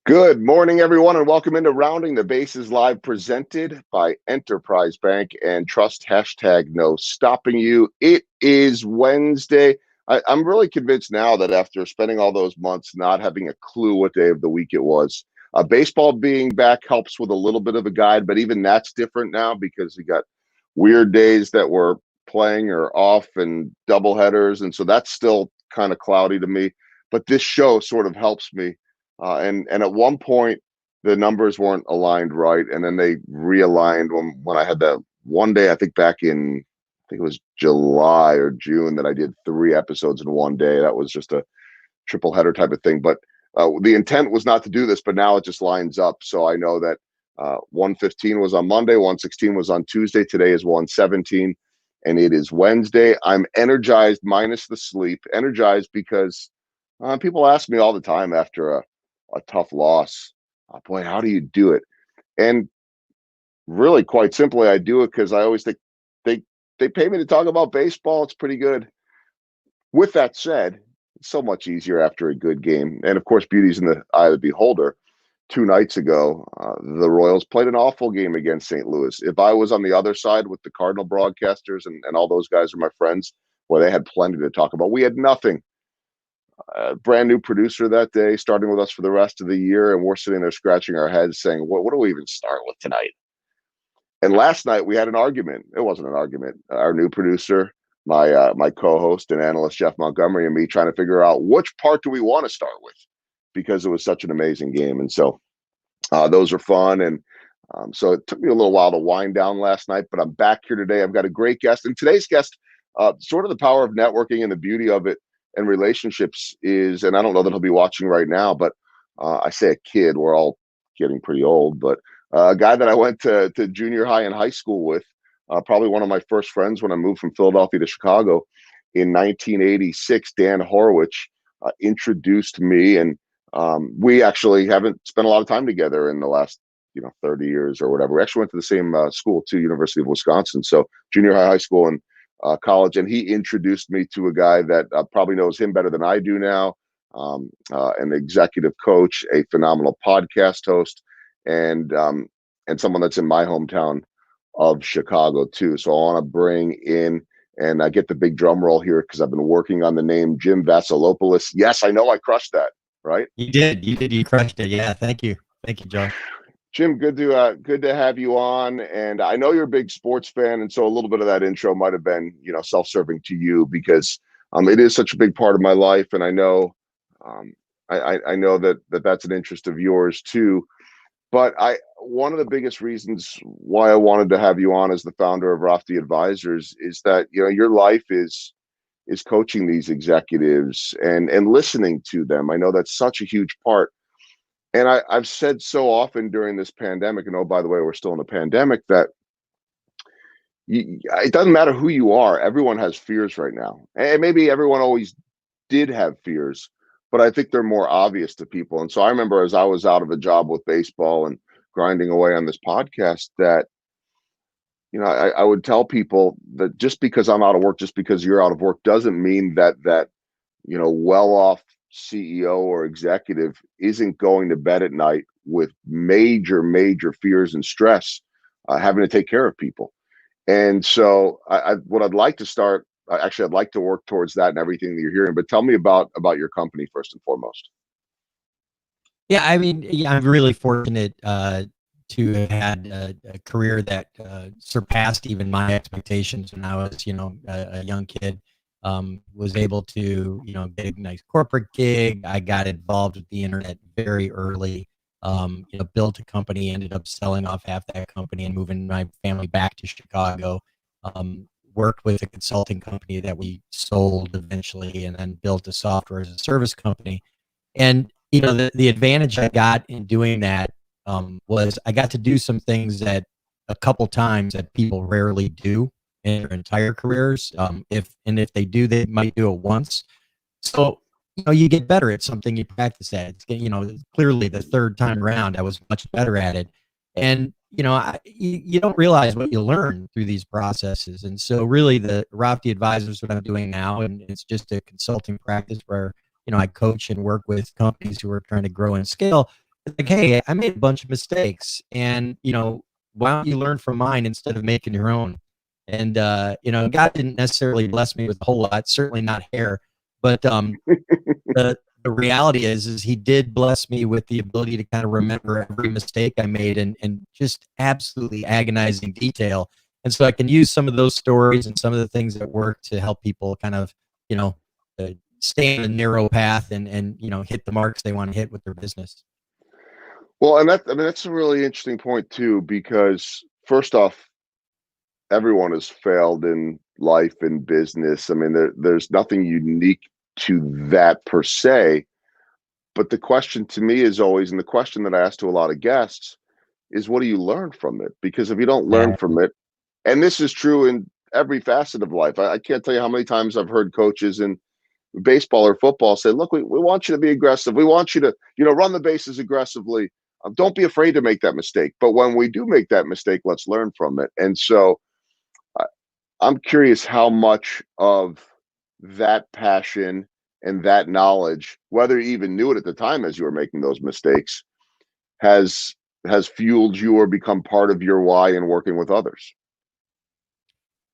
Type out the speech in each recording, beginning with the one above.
Good morning, everyone, and welcome into Rounding the Bases Live, presented by Enterprise Bank and Trust. Hashtag no stopping you. It is Wednesday. I'm really convinced now that after spending all those months not having a clue what day of the week it was, baseball being back helps with a little bit of a guide, but even that's different now because you got weird days that we're playing or off and double headers. And so that's still kind of cloudy to me. But this show sort of helps me and at one point, the numbers weren't aligned right, and then they realigned when I had that one day. I think back in I think it was July or June that I did 3 episodes in one day. That was just a triple header type of thing. But the intent was not to do this, but now it just lines up. So I know that 115 was on Monday, 116 was on Tuesday. Today is 117, and it is Wednesday. I'm energized minus the sleep. Energized because people ask me all the time after a tough loss. Boy, how do you do it? And really, quite simply, I do it because I always think they they pay me to talk about baseball. It's pretty good. With that said, it's so much easier after a good game, and of course, beauty's in the eye of the beholder. 2 nights ago, the Royals played an awful game against St. Louis. If I was on the other side with the Cardinal broadcasters and all those guys are my friends, well, they had plenty to talk about. We had nothing. Brand new producer that day, starting with us for the rest of the year, and we're sitting there scratching our heads, saying, "What do we even start with tonight?" And last night we had an argument. It wasn't an argument. Our new producer, my co-host and analyst Jeff Montgomery, and me trying to figure out which part do we want to start with because it was such an amazing game, and so those are fun. And so it took me a little while to wind down last night, but I'm back here today. I've got a great guest, and today's guest, sort of the power of networking and the beauty of it and relationships is, and I don't know that he'll be watching right now, but I say a kid, we're all getting pretty old, but a guy that I went to junior high and high school with, probably one of my first friends when I moved from Philadelphia to Chicago in 1986, Dan Horowitz, introduced me, and we actually haven't spent a lot of time together in the last 30 years or whatever. We actually went to the same school too, University of Wisconsin. So junior high, high school, and college. And he introduced me to a guy that probably knows him better than I do now, an executive coach, a phenomenal podcast host, and someone that's in my hometown of Chicago too. So I want to bring in and I get the big drum roll here because I've been working on the name Jim Vaselopulous. Yes, I know I crushed that, right? You did. You crushed it. Yeah. Thank you. Thank you, Joe. Jim, good to have you on. And I know you're a big sports fan, and so a little bit of that intro might have been, self-serving to you because it is such a big part of my life, and I know um, I know that that's an interest of yours too. But I one of the biggest reasons why I wanted to have you on as the founder of Rafti Advisors is that your life is coaching these executives and listening to them. I know that's such a huge part. And I've said so often during this pandemic, and oh, by the way, we're still in a pandemic, that it doesn't matter who you are. Everyone has fears right now. And maybe everyone always did have fears, but I think they're more obvious to people. And so I remember as I was out of a job with baseball and grinding away on this podcast that, I would tell people that just because I'm out of work, just because you're out of work doesn't mean that well-off CEO or executive isn't going to bed at night with major fears and stress, having to take care of people. And so, what I'd like to start. Actually, I'd like to work towards that and everything that you're hearing. But tell me about your company first and foremost. Yeah. I mean, yeah, I'm really fortunate to have had a career that surpassed even my expectations when I was, a young kid. Was able to, get a nice corporate gig. I got involved with the internet very early. Built a company, ended up selling off half that company and moving my family back to Chicago. Worked with a consulting company that we sold eventually, and then built a software as a service company. And the advantage I got in doing that was I got to do some things that a couple times that people rarely do in their entire careers. If they do, they might do it once. So you get better at something you practice at. Clearly the third time around, I was much better at it. And you don't realize what you learn through these processes. And so really the Rafti Advisors, what I'm doing now, and it's just a consulting practice where I coach and work with companies who are trying to grow and scale. like, hey, I made a bunch of mistakes, and why don't you learn from mine instead of making your own? And God didn't necessarily bless me with a whole lot, certainly not hair, but the reality is he did bless me with the ability to kind of remember every mistake I made, and just absolutely agonizing detail. And so I can use some of those stories and some of the things that work to help people kind of, you know, uh, stay on a narrow path, and hit the marks they want to hit with their business. Well, and that's a really interesting point too, because first off, everyone has failed in life and business. I mean, there's nothing unique to that per se. But the question to me is always, and the question that I ask to a lot of guests is, what do you learn from it? Because if you don't learn from Exactly. it, and this is true in every facet of life, I can't tell you how many times I've heard coaches in baseball or football say, look, we want you to be aggressive. We want you to, run the bases aggressively. Don't be afraid to make that mistake. But when we do make that mistake, let's learn from it. And so I'm curious how much of that passion and that knowledge, whether you even knew it at the time as you were making those mistakes, has has fueled you or become part of your why in working with others.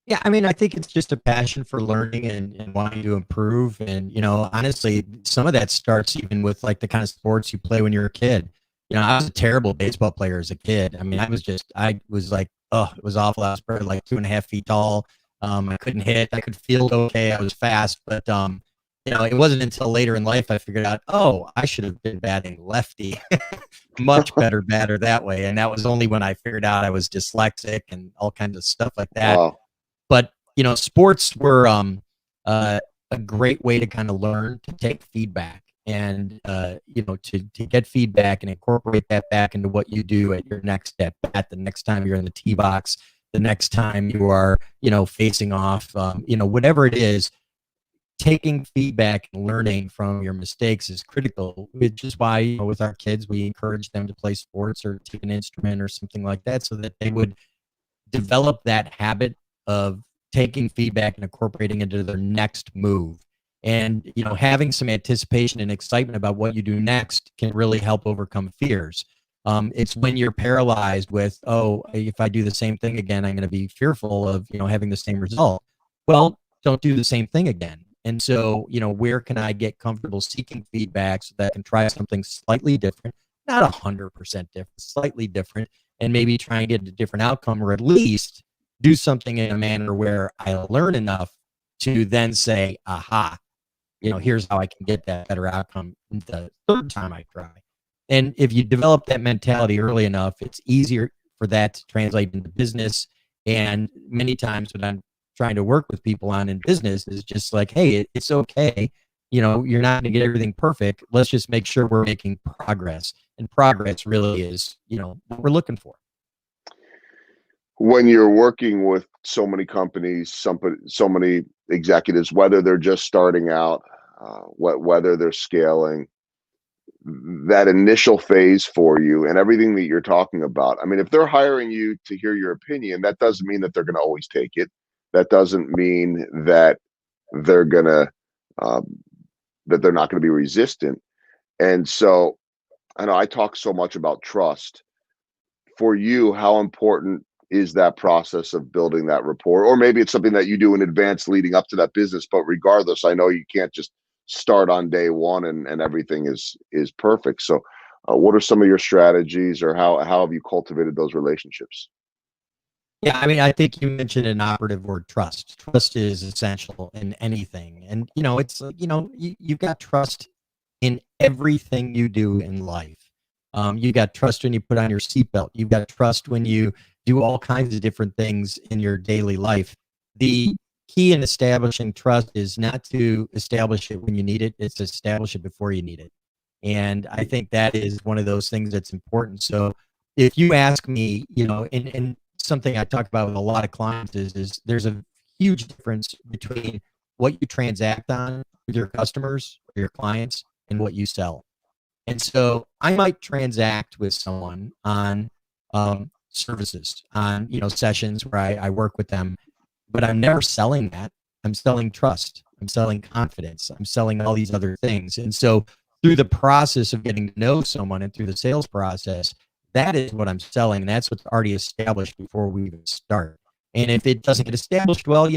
Yeah, I mean, I think it's just a passion for learning and wanting to improve. And, honestly, some of that starts even with like the kind of sports you play when you're a kid. I was a terrible baseball player as a kid. I mean, I was like, oh, it was awful. I was probably like 2.5 feet tall. I couldn't hit. I could field okay. I was fast, but, it wasn't until later in life I figured out, oh, I should have been batting lefty. Much better batter that way. And that was only when I figured out I was dyslexic and all kinds of stuff like that. Wow. But sports were a great way to kind of learn to take feedback, and to get feedback and incorporate that back into what you do at your next step, at the next time you're in the tee box, the next time you are facing off, whatever it is. Taking feedback and learning from your mistakes is critical, which is why with our kids we encourage them to play sports or take an instrument or something like that, so that they would develop that habit of taking feedback and incorporating into their next move. And having some anticipation and excitement about what you do next can really help overcome fears. It's when you're paralyzed with, oh, if I do the same thing again, I'm going to be fearful of having the same result. Well, don't do the same thing again. And so, where can I get comfortable seeking feedback so that I can try something slightly different, not 100% different, slightly different, and maybe try and get a different outcome, or at least do something in a manner where I learn enough to then say, aha, here's how I can get that better outcome the third time I try. And if you develop that mentality early enough, it's easier for that to translate into business. And many times what I'm trying to work with people on in business is just like, hey, it's okay. You're not going to get everything perfect. Let's just make sure we're making progress. And progress really is, what we're looking for. When you're working with so many companies, so many executives, whether they're just starting out, whether they're scaling, that initial phase for you and everything that you're talking about. I mean, if they're hiring you to hear your opinion, that doesn't mean that they're going to always take it. That doesn't mean that they're going to um, that they're not going to be resistant. And so, I know I talk so much about trust. For you, how important is that process of building that rapport? Or maybe it's something that you do in advance leading up to that business, but regardless, I know you can't just start on day one and everything is perfect. So what are some of your strategies, or how have you cultivated those relationships? Yeah, I mean, I think you mentioned an operative word, trust. Trust is essential in anything. And, it's, you've got trust in everything you do in life. You got trust when you put on your seatbelt. You've got trust when you do all kinds of different things in your daily life. The key in establishing trust is not to establish it when you need it, it's to establish it before you need it. And I think that is one of those things that's important. So if you ask me, and something I talk about with a lot of clients is there's a huge difference between what you transact on with your customers or your clients and what you sell. And so I might transact with someone on services, on sessions where I work with them, but I'm never selling that. I'm selling trust. I'm selling confidence. I'm selling all these other things. And so through the process of getting to know someone and through the sales process, that is what I'm selling. And that's what's already established before we even start. And if it doesn't get established, well,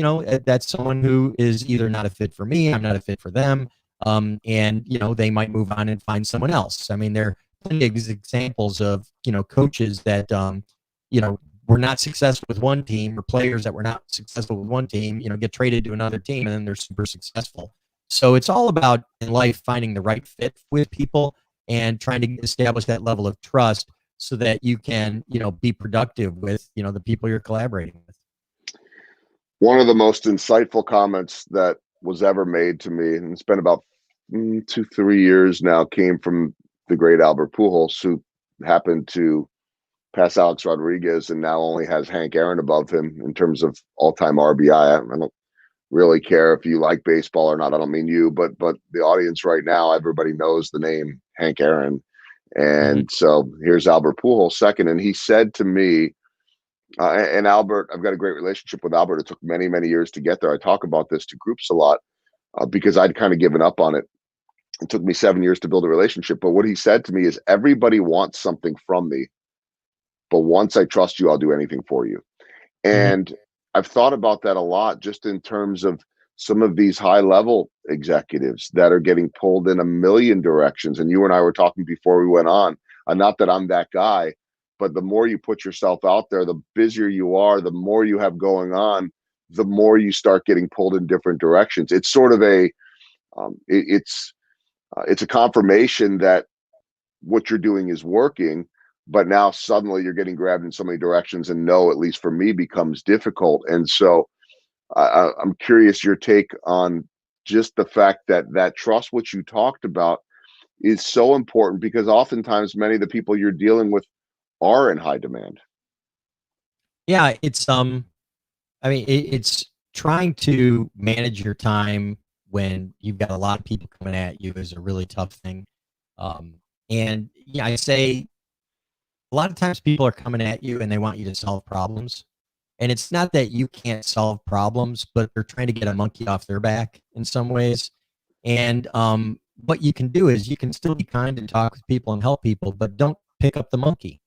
that's someone who is either not a fit for me, I'm not a fit for them. And, they might move on and find someone else. I mean, there are plenty of examples of, coaches that, were not successful with one team, or players that were not successful with one team, get traded to another team and then they're super successful. So it's all about in life finding the right fit with people and trying to establish that level of trust so that you can, be productive with, the people you're collaborating with. One of the most insightful comments that was ever made to me, and it's been about 2, 3 years now, came from the great Albert Pujols, who happened to pass Alex Rodriguez and now only has Hank Aaron above him in terms of all-time RBI. I don't really care if you like baseball or not. I don't mean you, but the audience right now, everybody knows the name Hank Aaron. Mm-hmm. And so here's Albert Pujols second. And he said to me, and Albert, I've got a great relationship with Albert. It took many, many years to get there. I talk about this to groups a lot because I'd kind of given up on it. It took me 7 years to build a relationship. But what he said to me is, everybody wants something from me, but once I trust you, I'll do anything for you. Mm-hmm. And I've thought about that a lot, just in terms of some of these high level executives that are getting pulled in a million directions. And you and I were talking before we went on, not that I'm that guy, but the more you put yourself out there, the busier you are, the more you have going on, the more you start getting pulled in different directions. It's sort of it's a confirmation that what you're doing is working, but now suddenly you're getting grabbed in so many directions, and no, at least for me, becomes difficult. And so I'm curious your take on just the fact that that trust, which you talked about, is so important, because oftentimes many of the people you're dealing with are in high demand. Yeah, it's trying to manage your time when you've got a lot of people coming at you is a really tough thing. And yeah, I say a lot of times people are coming at you and they want you to solve problems. And it's not that you can't solve problems, but they're trying to get a monkey off their back in some ways. And what you can do is you can still be kind and talk with people and help people, but don't pick up the monkey.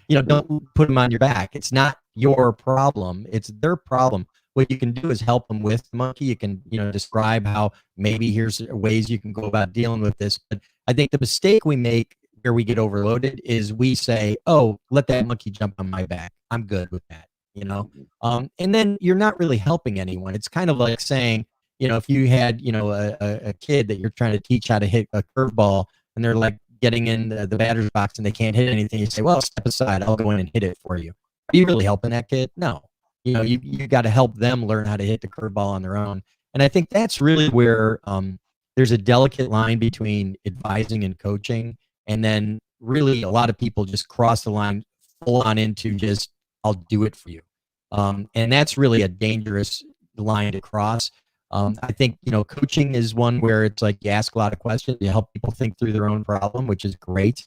Don't put them on your back. It's not your problem. It's their problem. What you can do is help them with the monkey. You can, describe how maybe here's ways you can go about dealing with this. But I think the mistake we make where we get overloaded is we say, oh, let that monkey jump on my back. I'm good with that, and then you're not really helping anyone. It's kind of like saying, if you had, a kid that you're trying to teach how to hit a curveball and they're like getting in the batter's box and they can't hit anything, you say, well, step aside, I'll go in and hit it for you. Are you really helping that kid? No. You got to help them learn how to hit the curveball on their own. And I think that's really where there's a delicate line between advising and coaching. And then really a lot of people just cross the line full on into just, I'll do it for you. And that's really a dangerous line to cross. I think, coaching is one where it's like you ask a lot of questions, you help people think through their own problem, which is great.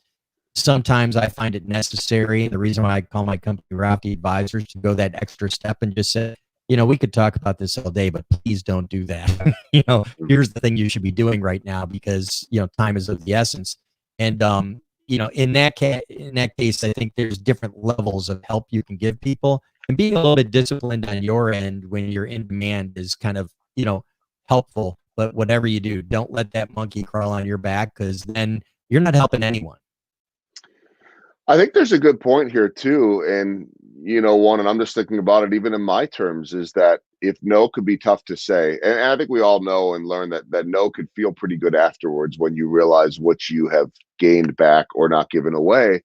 Sometimes I find it necessary. The reason why I call my company Rafty Advisors, to go that extra step and just say, we could talk about this all day, but please don't do that. Here's the thing you should be doing right now, because, time is of the essence. And, in that case, I think there's different levels of help you can give people, and being a little bit disciplined on your end when you're in demand is kind of, helpful. But whatever you do, don't let that monkey crawl on your back, because then you're not helping anyone. I think there's a good point here too. And, one, and I'm just thinking about it even in my terms, is that if no could be tough to say, and I think we all know and learn that no could feel pretty good afterwards when you realize what you have gained back or not given away.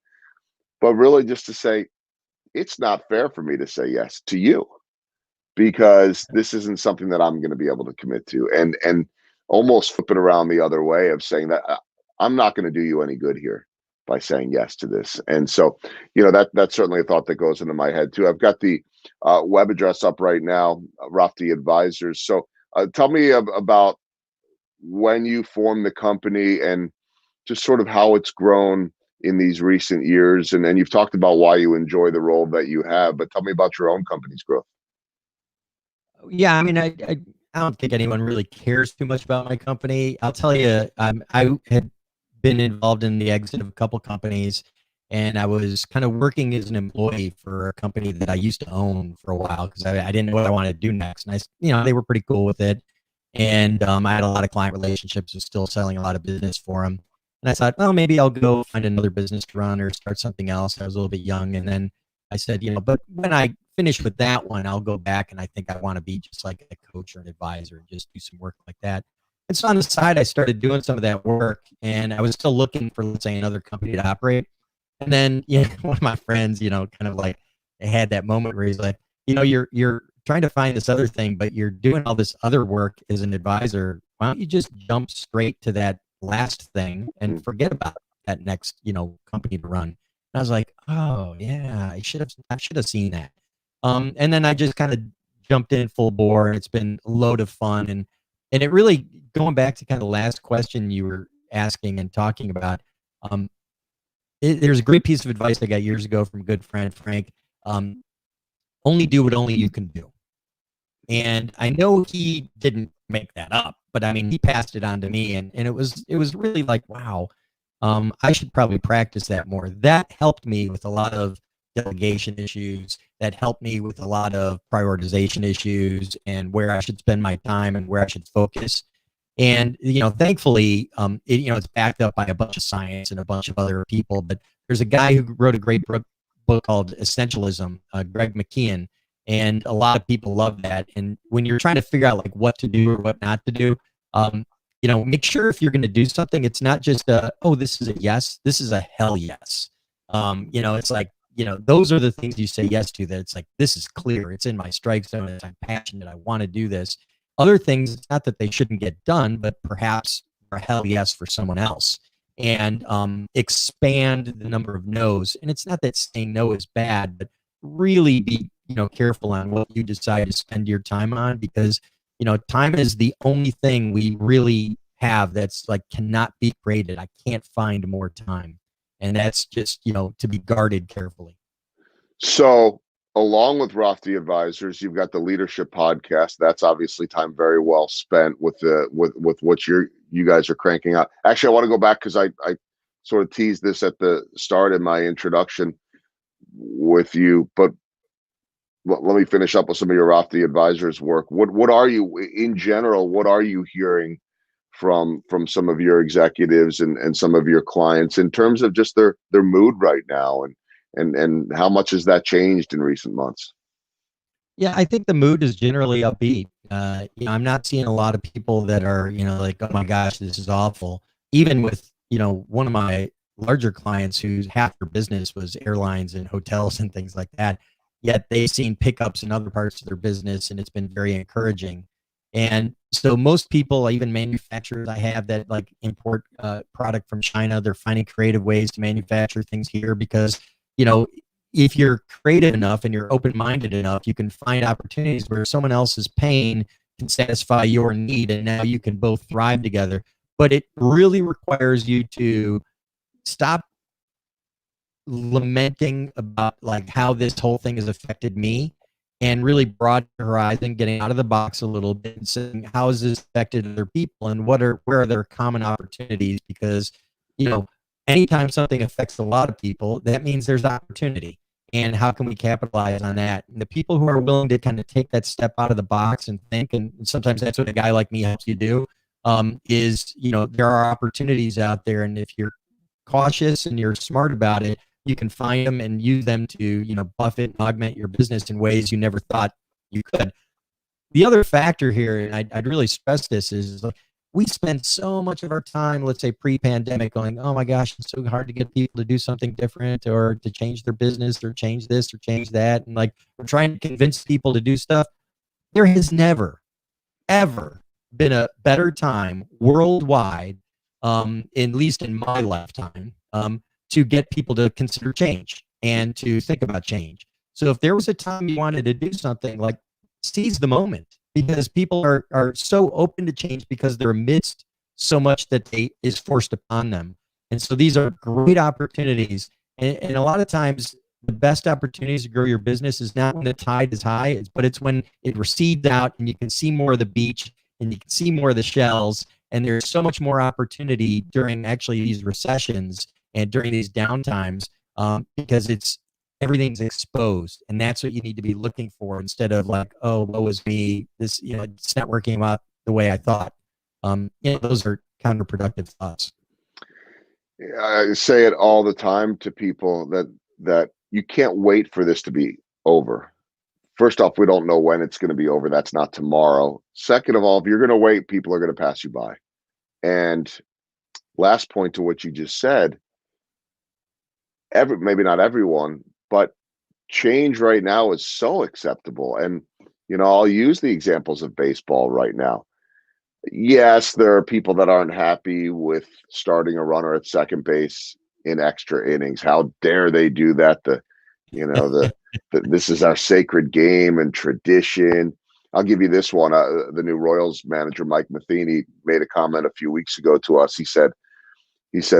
But really just to say, it's not fair for me to say yes to you, because this isn't something that I'm going to be able to commit to. And almost flipping around the other way of saying that I'm not going to do you any good here by saying yes to this. And so, that's certainly a thought that goes into my head too. I've got the web address up right now, Rafty Advisors. So tell me about when you formed the company and just sort of how it's grown in these recent years. And you've talked about why you enjoy the role that you have, but tell me about your own company's growth. Yeah, I mean, I don't think anyone really cares too much about my company. I'll tell you, I had been involved in the exit of a couple companies, and I was kind of working as an employee for a company that I used to own for a while because I didn't know what I wanted to do next. And they were pretty cool with it. And I had a lot of client relationships, was still selling a lot of business for them. And I thought, well, maybe I'll go find another business to run or start something else. I was a little bit young. And then I said, but when I finish with that one, I'll go back and I think I want to be just like a coach or an advisor and just do some work like that. And so on the side, I started doing some of that work, and I was still looking for, let's say, another company to operate. And then, one of my friends, kind of like had that moment where he's like, you're trying to find this other thing, but you're doing all this other work as an advisor. Why don't you just jump straight to that last thing and forget about that next, company to run? And I was like, oh yeah, I should have seen that. And then I just kind of jumped in full bore, and it's been a load of fun. And it really, going back to kind of the last question you were asking and talking about, there's a great piece of advice I got years ago from a good friend, Frank. Only do what only you can do. And I know he didn't make that up, but I mean, he passed it on to me, and it was really like, wow, I should probably practice that more. That helped me with a lot of delegation issues. That helped me with a lot of prioritization issues and where I should spend my time and where I should focus. And, thankfully, it's backed up by a bunch of science and a bunch of other people. But there's a guy who wrote a great book called Essentialism, Greg McKeown. And a lot of people love that. And when you're trying to figure out like what to do or what not to do, make sure if you're going to do something, it's not just this is a yes, this is a hell yes. It's like, those are the things you say yes to, that it's like, this is clear, it's in my strike zone, I'm passionate, I want to do this. Other things, it's not that they shouldn't get done, but perhaps are a hell yes for someone else. And expand the number of no's. And it's not that saying no is bad, but really be careful on what you decide to spend your time on, because time is the only thing we really have that's like cannot be graded. I can't find more time, and that's just to be guarded carefully. So along with Rofty Advisors, you've got the leadership podcast. That's obviously time very well spent with what you guys are cranking out. Actually, I want to go back because I sort of teased this at the start in my introduction with you, but let me finish up with some of your Rofty Advisors work. What are you, in general, what are you hearing from some of your executives and some of your clients in terms of just their mood right now, and how much has that changed in recent months? Yeah, I think the mood is generally upbeat. I'm not seeing a lot of people that are, like, oh my gosh, this is awful. Even with, one of my larger clients whose half their business was airlines and hotels and things like that, yet they've seen pickups in other parts of their business, and it's been very encouraging. And so most people, even manufacturers I have that like import product from China, they're finding creative ways to manufacture things here because, if you're creative enough and you're open-minded enough, you can find opportunities where someone else's pain can satisfy your need, and now you can both thrive together. But it really requires you to stop lamenting about like how this whole thing has affected me, and really broaden your horizon, getting out of the box a little bit and saying, how has this affected other people, and where are there common opportunities? Because, anytime something affects a lot of people, that means there's opportunity. And how can we capitalize on that? And the people who are willing to kind of take that step out of the box and think, and sometimes that's what a guy like me helps you do, is, there are opportunities out there. And if you're cautious and you're smart about it, you can find them and use them to, buff it and augment your business in ways you never thought you could. The other factor here, and I'd really stress this, is like, we spend so much of our time, let's say pre-pandemic, going, oh my gosh, it's so hard to get people to do something different or to change their business or change this or change that. And like, we're trying to convince people to do stuff. There has never, ever been a better time worldwide, at least in my lifetime, to get people to consider change and to think about change. So if there was a time you wanted to do something, like, seize the moment, because people are so open to change because they're amidst so much that is forced upon them. And so these are great opportunities. And a lot of times the best opportunities to grow your business is not when the tide is high, but it's when it recedes out and you can see more of the beach and you can see more of the shells. And there's so much more opportunity during actually these recessions and during these downtimes, because everything's exposed, and that's what you need to be looking for instead of like, oh, what was me? This, it's not working out the way I thought. Those are counterproductive thoughts. I say it all the time to people that you can't wait for this to be over. First off, we don't know when it's going to be over. That's not tomorrow. Second of all, if you're going to wait, people are going to pass you by. And last point to what you just said, maybe not everyone, but change right now is so acceptable. And I'll use the examples of baseball right now. Yes, there are people that aren't happy with starting a runner at second base in extra innings. How dare they do that? This is our sacred game and tradition. I'll give you this one. The new Royals manager, Mike Matheny, made a comment a few weeks ago to us. He said,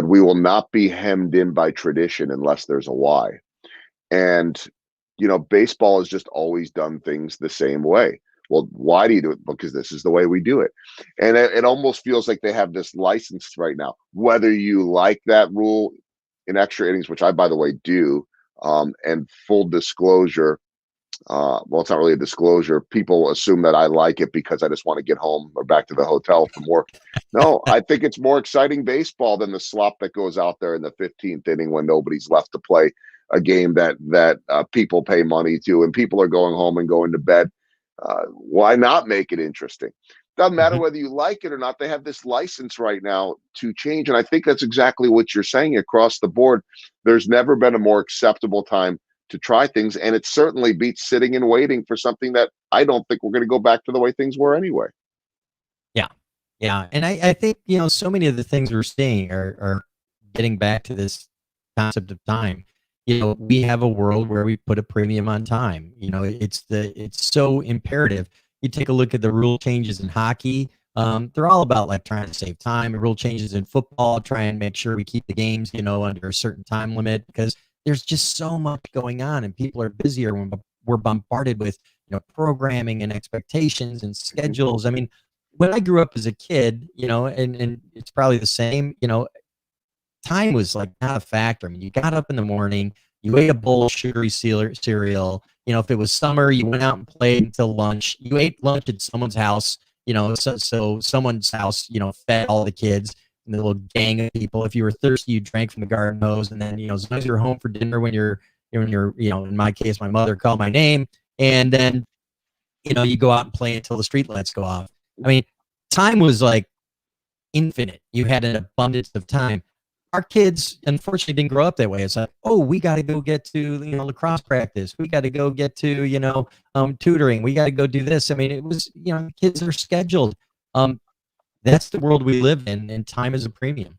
we will not be hemmed in by tradition unless there's a why. And, baseball has just always done things the same way. Well, why do you do it? Because this is the way we do it. And it almost feels like they have this license right now, whether you like that rule in extra innings, which I, by the way, do. And full disclosure, well, it's not really a disclosure. People assume that I like it because I just want to get home or back to the hotel from work. No, I think it's more exciting baseball than the slop that goes out there in the 15th inning when nobody's left to play a game that people pay money to and people are going home and going to bed. Why not make it interesting? Doesn't matter whether you like it or not. They have this license right now to change. And I think that's exactly what you're saying across the board. There's never been a more acceptable time to try things. And it certainly beats sitting and waiting for something that I don't think we're going to go back to the way things were anyway. Yeah. Yeah. And I think, so many of the things we're seeing are getting back to this concept of time. We have a world where we put a premium on time. It's so imperative. You take a look at the rule changes in hockey. They're all about like trying to save time. And rule changes in football, try and make sure we keep the games, under a certain time limit, because there's just so much going on and people are busier when we're bombarded with, programming and expectations and schedules. I mean, when I grew up as a kid, and it's probably the same, time was like not a factor. I mean, you got up in the morning, you ate a bowl of sugary cereal. If it was summer, you went out and played until lunch. You ate lunch at someone's house, so someone's house, fed all the kids and the little gang of people. If you were thirsty, you drank from the garden hose. And then, as long as you're home for dinner when you're, in my case, my mother called my name. And then, you go out and play until the street lights go off. I mean, time was like infinite. You had an abundance of time. Our kids, unfortunately, didn't grow up that way. It's like, oh, we got to go get to, lacrosse practice. We got to go get to, tutoring. We got to go do this. I mean, it was, kids are scheduled. That's the world we live in, and time is a premium.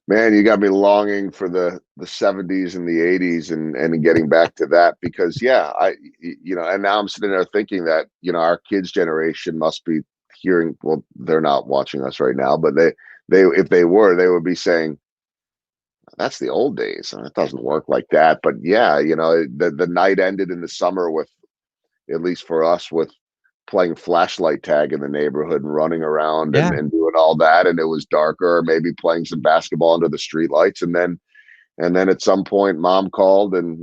Man, you got me longing for the 70s and the 80s and getting back to that because, yeah, and now I'm sitting there thinking that, our kids' generation must be hearing, well, they're not watching us right now, but they if they were, they would be saying, that's the old days. And it doesn't work like that. But yeah, the night ended in the summer with, at least for us, with playing flashlight tag in the neighborhood and running around and doing all that. And it was darker, maybe playing some basketball under the streetlights. And then at some point mom called and,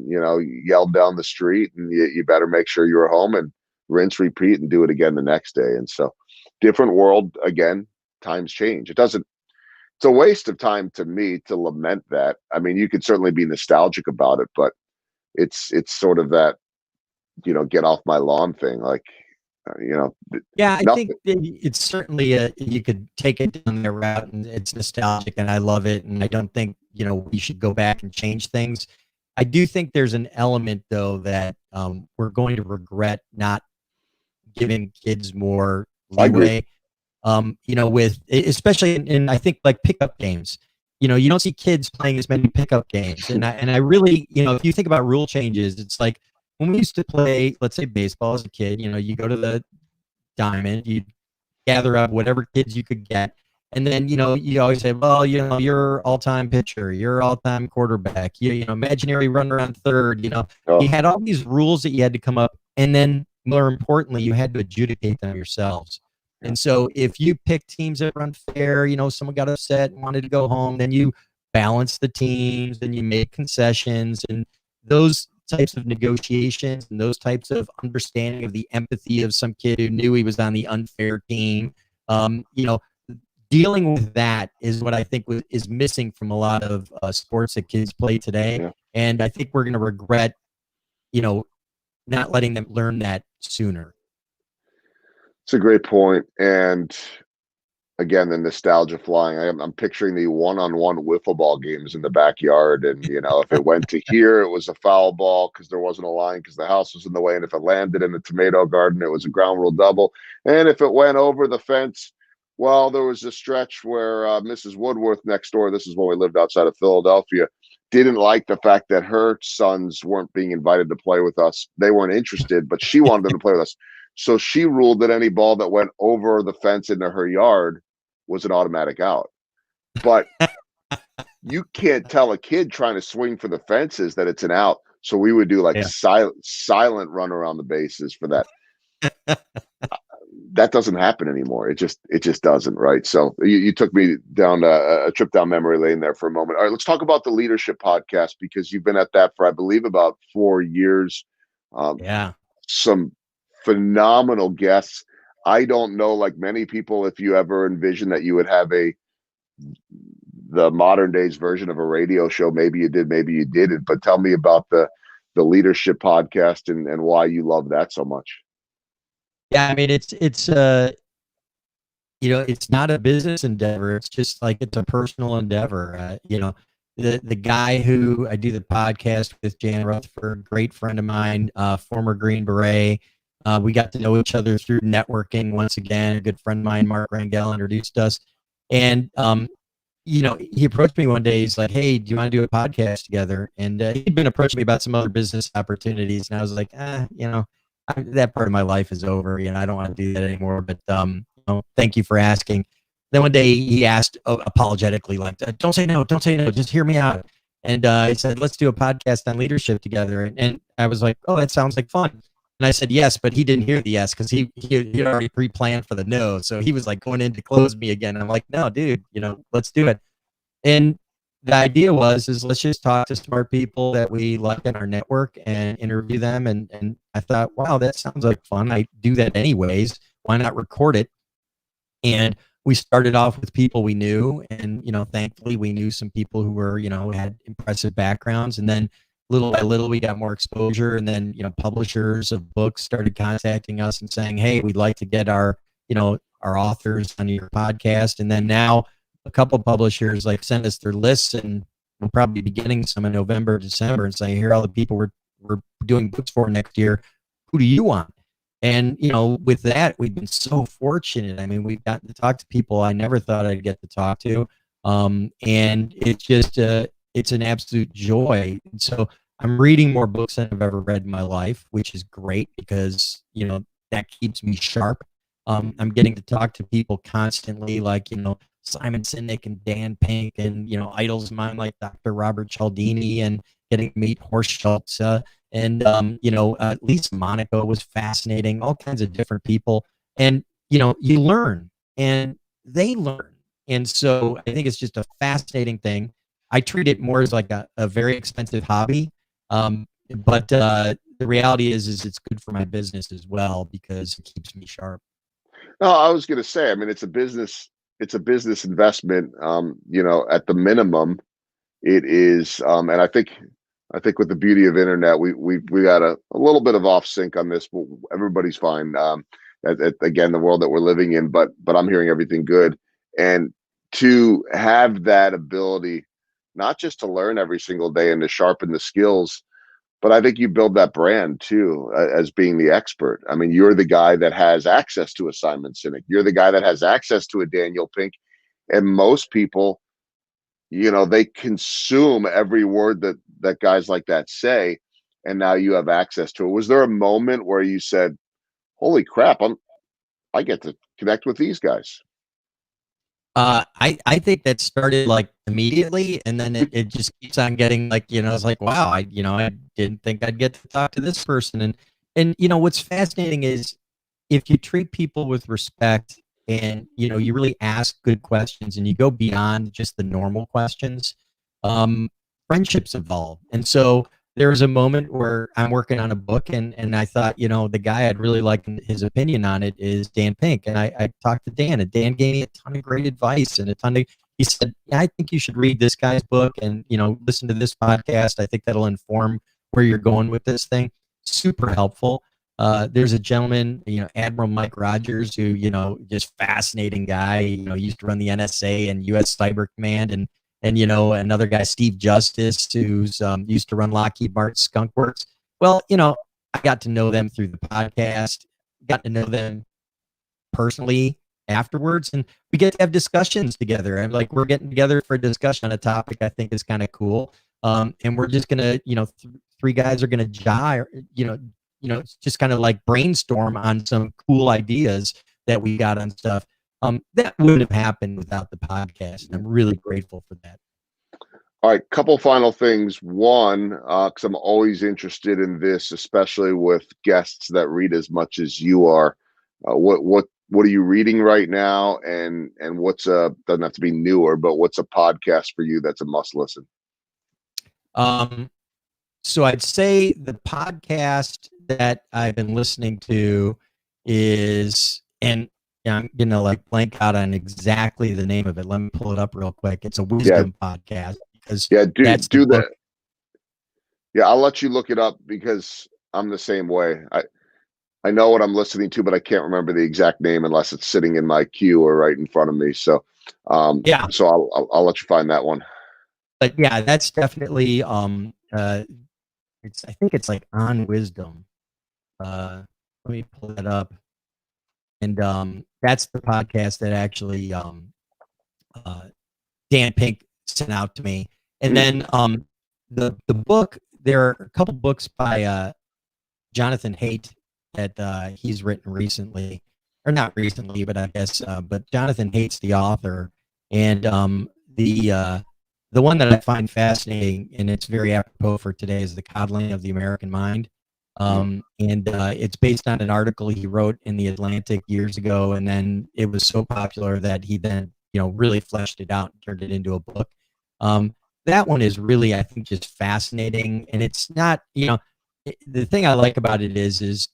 yelled down the street and you better make sure you're home and rinse, repeat, and do it again the next day. And so different world again, times change. It's a waste of time to me to lament that. I mean, you could certainly be nostalgic about it, but it's sort of that, get off my lawn thing. Like, Yeah, I nothing. think it's certainly you could take it down their route, and it's nostalgic, and I love it. And I don't think we should go back and change things. I do think there's an element though that we're going to regret not giving kids more leeway. With especially in I think like pickup games. You don't see kids playing as many pickup games, and I really, if you think about rule changes, it's like when we used to play, let's say baseball as a kid. You go to the diamond, you gather up whatever kids you could get, and then you always say, well, you're all-time pitcher, you're all-time quarterback, imaginary runner on third. Oh, You had all these rules that you had to come up, and then more importantly, you had to adjudicate them yourselves. Yeah. And so if you pick teams that were unfair, someone got upset and wanted to go home, then you balance the teams and you make concessions, and those types of negotiations and those types of understanding of the empathy of some kid who knew he was on the unfair team. You know, dealing with that is what I think is missing from a lot of sports that kids play today. Yeah. And I think we're going to regret, you know, not letting them learn that sooner. It's a great point. And again, the nostalgia flying. I'm picturing the one-on-one wiffle ball games in the backyard, and if it went to here, it was a foul ball because there wasn't a line because the house was in the way, and if it landed in the tomato garden, it was a ground rule double, and if it went over the fence, well, there was a stretch where Mrs. Woodworth next door. This is when we lived outside of Philadelphia. Didn't like the fact that her sons weren't being invited to play with us. They weren't interested, but she wanted them to play with us. So she ruled that any ball that went over the fence into her yard was an automatic out. But you can't tell a kid trying to swing for the fences that it's an out. So we would do like Yeah. silent run around the bases for that. That doesn't happen anymore. It just doesn't, right? So you took me down a trip down memory lane there for a moment. All right, let's talk about the Leadership Podcast, because you've been at that for, I believe, about 4 years. Yeah. Some phenomenal guests. I don't know, like many people, if you ever envisioned that you would have the modern days version of a radio show. Maybe you did, maybe you didn't. But tell me about the Leadership Podcast and why you love that so much. Yeah, I mean, it's it's not a business endeavor. It's just like it's a personal endeavor. The guy who I do the podcast with, Jan Rutherford, great friend of mine, former Green Beret. We got to know each other through networking. Once again, a good friend of mine, Mark Rangel, introduced us. And he approached me one day. He's like, "Hey, do you want to do a podcast together?" And he'd been approaching me about some other business opportunities, and I was like, that part of my life is over. I don't want to do that anymore. But thank you for asking. Then one day he asked apologetically, like, "Don't say no, don't say no, just hear me out." And he said, "Let's do a podcast on leadership together." And I was like, "Oh, that sounds like fun." And I said yes, but he didn't hear the yes because he had already pre-planned for the no. So he was like going in to close me again. I'm like, "No, dude, let's do it." And the idea is let's just talk to smart people that we like in our network and interview them. And I thought, wow, that sounds like fun. I do that anyways. Why not record it? And we started off with people we knew, and thankfully we knew some people who were had impressive backgrounds, and then little by little we got more exposure, and then publishers of books started contacting us and saying, "Hey, we'd like to get our authors on your podcast." And then now a couple publishers like sent us their lists, and we'll probably be getting some in November, December, and say, "Here are all the people we're doing books for next year. Who do you want?" And with that, we've been so fortunate. I mean, we've gotten to talk to people I never thought I'd get to talk to, and it's just it's an absolute joy. And so I'm reading more books than I've ever read in my life, which is great because that keeps me sharp. I'm getting to talk to people constantly, like Simon Sinek and Dan Pink, and idols of mine like Dr. Robert Cialdini, and getting to meet Horst Schultz. And Lisa Monaco was fascinating, all kinds of different people. And you learn and they learn. And so I think it's just a fascinating thing. I treat it more as like a very expensive hobby. But the reality is it's good for my business as well because it keeps me sharp. No, I was going to say, I mean, it's a business investment. At the minimum, it is, and I think with the beauty of internet, we got a little bit of off sync on this, but everybody's fine. Again, the world that we're living in, but I'm hearing everything good, and to have that ability, not just to learn every single day and to sharpen the skills, but I think you build that brand too, as being the expert. I mean, you're the guy that has access to a Simon Sinek. You're the guy that has access to a Daniel Pink, and most people, they consume every word that guys like that say, and now you have access to it. Was there a moment where you said, "Holy crap, I get to connect with these guys"? I think that started like immediately, and then it just keeps on getting like, it's like, wow, I didn't think I'd get to talk to this person. And what's fascinating is if you treat people with respect and you really ask good questions and you go beyond just the normal questions, um, friendships evolve. And so there was a moment where I'm working on a book, and I thought, the guy I'd really like his opinion on it is Dan Pink. And I talked to Dan, and Dan gave me a ton of great advice and a ton of, he said, yeah, I think you should read this guy's book and, listen to this podcast. I think that'll inform where you're going with this thing. Super helpful. There's a gentleman, Admiral Mike Rogers, who, just fascinating guy, used to run the NSA and US Cyber Command, and another guy, Steve Justice, who's used to run Lockheed Martin Skunk Works. Well, I got to know them through the podcast, got to know them personally afterwards, and we get to have discussions together. And like, we're getting together for a discussion on a topic I think is kind of cool. And we're just gonna, three guys are gonna gyre, it's just kind of like brainstorm on some cool ideas that we got on stuff. That wouldn't have happened without the podcast, and I'm really grateful for that. All right, couple final things. One, because I'm always interested in this, especially with guests that read as much as you are. What are you reading right now, and what's doesn't have to be newer, but what's a podcast for you that's a must listen? So I'd say the podcast that I've been listening to is, and I'm gonna like blank out on exactly the name of it. Let me pull it up real quick. It's a wisdom podcast, because that's the do book. that. Yeah, I'll let you look it up because I'm the same way. I know what I'm listening to, but I can't remember the exact name unless it's sitting in my queue or right in front of me. So, Yeah, so I'll let you find that one. but yeah, that's definitely I think it's like On Wisdom. Let me pull that up, and that's the podcast that actually uh Dan Pink sent out to me. And then the book, there are a couple books by Jonathan Haidt that he's written recently, or not recently, but I guess but Jonathan Haidt's the author. And the one that I find fascinating, and it's very apropos for today, is The Coddling of the American Mind. And it's based on an article he wrote in the Atlantic years ago, and then it was so popular that he then really fleshed it out and turned it into a book. That one is really, I think, just fascinating, and it's not, the thing I like about it is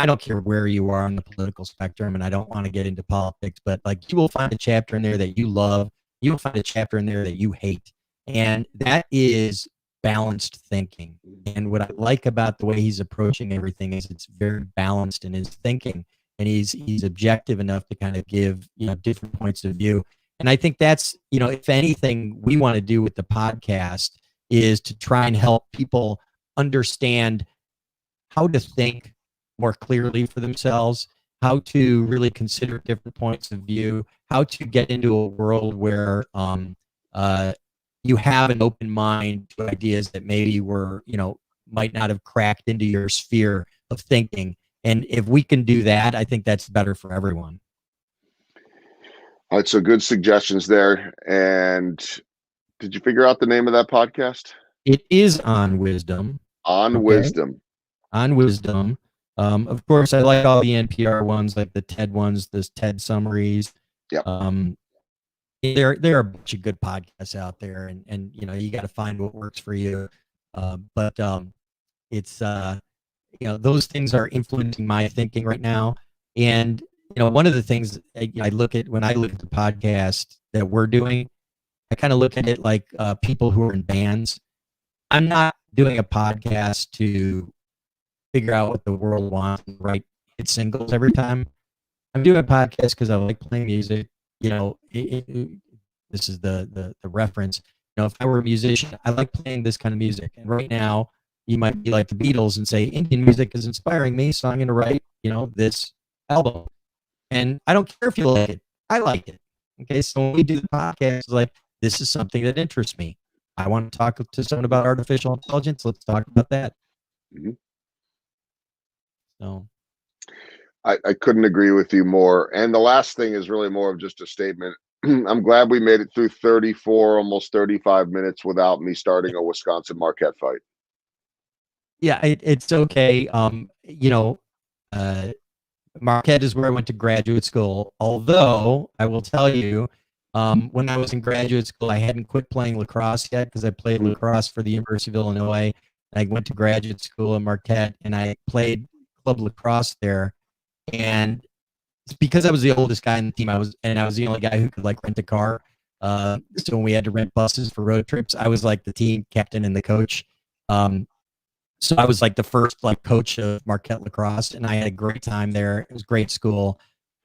I don't care where you are on the political spectrum, and I don't want to get into politics, but like, you will find a chapter in there that you love, you will find a chapter in there that you hate, and that is balanced thinking. And what I like about the way he's approaching everything is it's very balanced in his thinking, and he's objective enough to kind of give different points of view. And I think that's, if anything we want to do with the podcast is to try and help people understand how to think more clearly for themselves, how to really consider different points of view, how to get into a world where you have an open mind to ideas that maybe were, might not have cracked into your sphere of thinking. And if we can do that, I think that's better for everyone. All right, so good suggestions there. And did you figure out the name of that podcast? It is On Wisdom. On Wisdom. On Wisdom. Of course, I like all the NPR ones, like the TED ones, the TED summaries. Yeah. There are a bunch of good podcasts out there, and you got to find what works for you. But it's those things are influencing my thinking right now. And one of the things I look at when I look at the podcast that we're doing, I kind of look at it like people who are in bands. I'm not doing a podcast to figure out what the world wants and write hit singles every time. I'm doing a podcast because I like playing music. This is the reference. If I were a musician, I like playing this kind of music. And right now, you might be like the Beatles and say Indian music is inspiring me, so I'm going to write, this album. And I don't care if you like it. I like it. Okay, so when we do the podcast, it's like, this is something that interests me. I want to talk to someone about artificial intelligence. Let's talk about that. So I couldn't agree with you more. And the last thing is really more of just a statement. I'm glad we made it through 34, almost 35 minutes without me starting a Wisconsin Marquette fight. Yeah, it's okay. Marquette is where I went to graduate school. Although I will tell you, when I was in graduate school, I hadn't quit playing lacrosse yet because I played lacrosse for the University of Illinois. I went to graduate school in Marquette, and I played club lacrosse there. And because I was the oldest guy in the team, I was the only guy who could like rent a car. So when we had to rent buses for road trips, I was like the team captain and the coach. Um, so I was like the first like coach of Marquette lacrosse, and I had a great time there. It was a great school,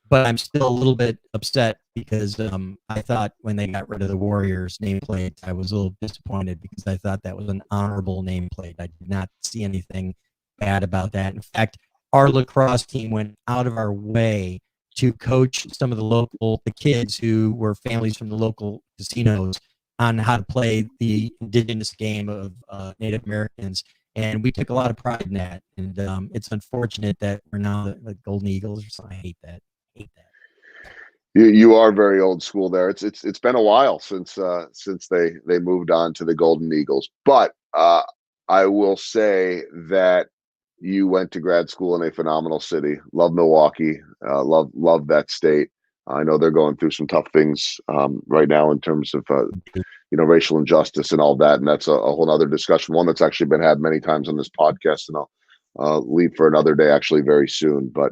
but I'm still a little bit upset because I thought when they got rid of the Warriors nameplate, I was a little disappointed because I thought that was an honorable nameplate. I did not see anything bad about that. In fact, our lacrosse team went out of our way to coach some of the kids who were families from the local casinos on how to play the indigenous game of Native Americans, and we took a lot of pride in that. And it's unfortunate that we're now the Golden Eagles or something. I hate that. Hate that. You are very old school there. It's been a while since they moved on to the Golden Eagles. But I will say that you went to grad school in a phenomenal city. Love Milwaukee. Love that state. I know they're going through some tough things right now in terms of racial injustice and all that, and that's a whole other discussion. One that's actually been had many times on this podcast, and I'll leave for another day actually very soon. But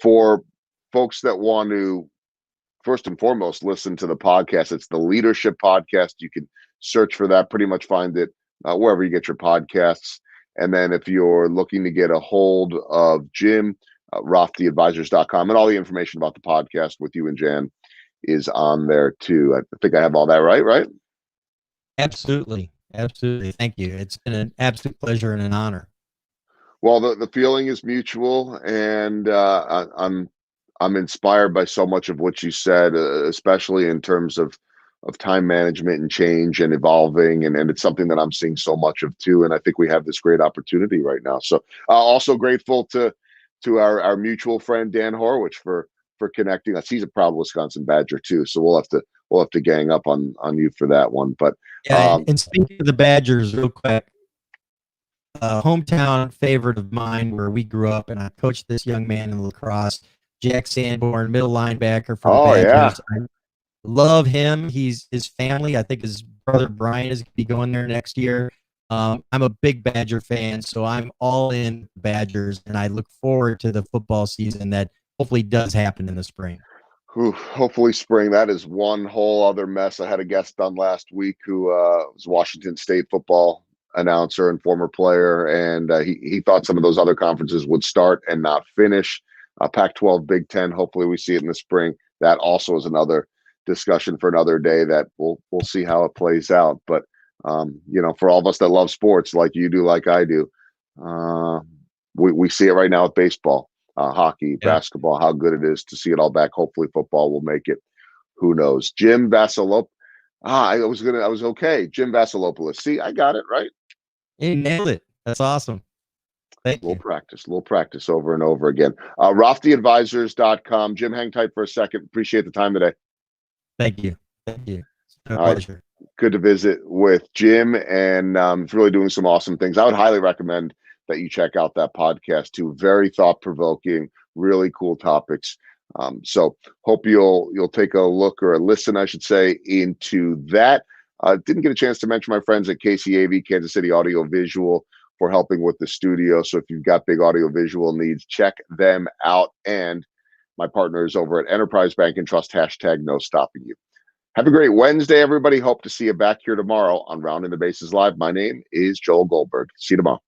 for folks that want to first and foremost listen to the podcast, it's the Leadership Podcast. You can search for that, pretty much find it wherever you get your podcasts. And then if you're looking to get a hold of Jim, roththeadvisors.com, and all the information about the podcast with you and Jan is on there too. I think I have all that right? Absolutely. Absolutely. Thank you. It's been an absolute pleasure and an honor. Well, the feeling is mutual, and I'm inspired by so much of what you said, especially in terms of time management and change and evolving, and it's something that I'm seeing so much of too. And I think we have this great opportunity right now. So also grateful to our mutual friend Dan Horwich for connecting us. He's a proud Wisconsin Badger too, so we'll have to gang up on you for that one. But Yeah, and speaking of the Badgers, real quick, hometown favorite of mine where we grew up, and I coached this young man in lacrosse, Jack Sanborn, middle linebacker for the oh yeah, Badgers. I love him. His family. I think his brother Brian is going to be going there next year. I'm a big Badger fan, so I'm all in Badgers, and I look forward to the football season that hopefully does happen in the spring. hopefully spring. That is one whole other mess. I had a guest on last week who was Washington State football announcer and former player, and he thought some of those other conferences would start and not finish. Pac-12, Big Ten. Hopefully, we see it in the spring. That also is another discussion for another day. That we'll see how it plays out. But for all of us that love sports, like you do, like I do, we see it right now with baseball, hockey, Yeah. basketball. How good it is to see it all back. Hopefully, football will make it. Who knows? Jim Vasilopoulos. I was okay. Jim Vaselopulous. See, I got it right. You nailed it. That's awesome. Thank you. Little practice over and over again. RothTheAdvisors.com. Jim, hang tight for a second. Appreciate the time today. Thank you. Thank you. It's been a All right. pleasure. Good to visit with Jim, and it's really doing some awesome things. I would highly recommend that you check out that podcast too. Very thought provoking, really cool topics. So hope you'll take a look or a listen, I should say, into that. Didn't get a chance to mention my friends at KCAV, Kansas City Audio Visual, for helping with the studio. So if you've got big audio visual needs, check them out. And my partners over at Enterprise Bank and Trust, hashtag no stopping you. Have a great Wednesday, everybody. Hope to see you back here tomorrow on Rounding the Bases Live. My name is Joel Goldberg. See you tomorrow.